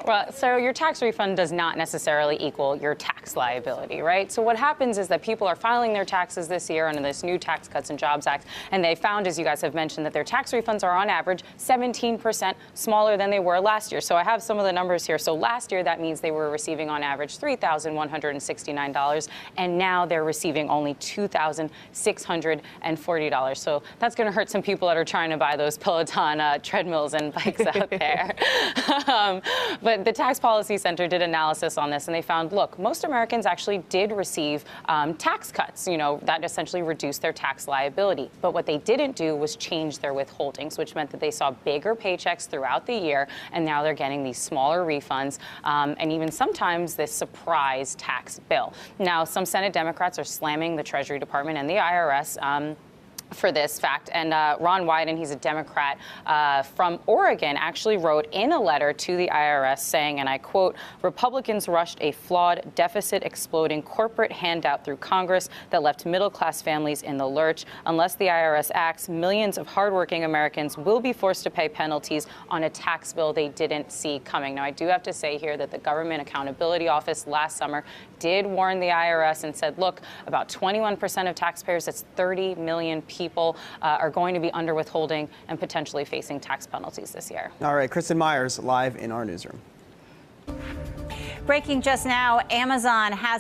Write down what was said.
Well, so your tax refund does not necessarily equal your tax liability, right? So what happens is that people are filing their taxes this year under this new Tax Cuts and Jobs Act, and they found, as you guys have mentioned, that their tax refunds are on average 17% smaller than they were last year. So I have some of the numbers here. So last year, that means they were receiving on average $3,169, and now they're receiving only $2,640. So that's going to hurt some people that are trying to buy those Peloton treadmills and bikes out there. But the Tax Policy Center did analysis on this, and they found, look, most Americans actually did receive tax cuts, that essentially reduced their tax liability. But what they didn't do was change their withholdings, which meant that they saw bigger paychecks throughout the year, and now they're getting these smaller refunds, and even sometimes this surprise tax bill. Now, some Senate Democrats are slamming the Treasury Department and the IRS for this fact. And Ron Wyden, he's a Democrat from Oregon, actually wrote in a letter to the IRS saying, and I quote, "Republicans rushed a flawed, deficit-exploding corporate handout through Congress that left middle-class families in the lurch. Unless the IRS acts, millions of hardworking Americans will be forced to pay penalties on a tax bill they didn't see coming." Now, I do have to say here that the Government Accountability Office last summer did warn the IRS and said, look, about 21% of taxpayers, that's 30 million people, are going to be under withholding and potentially facing tax penalties this year. All right, Kristen Myers live in our newsroom. Breaking just now, Amazon has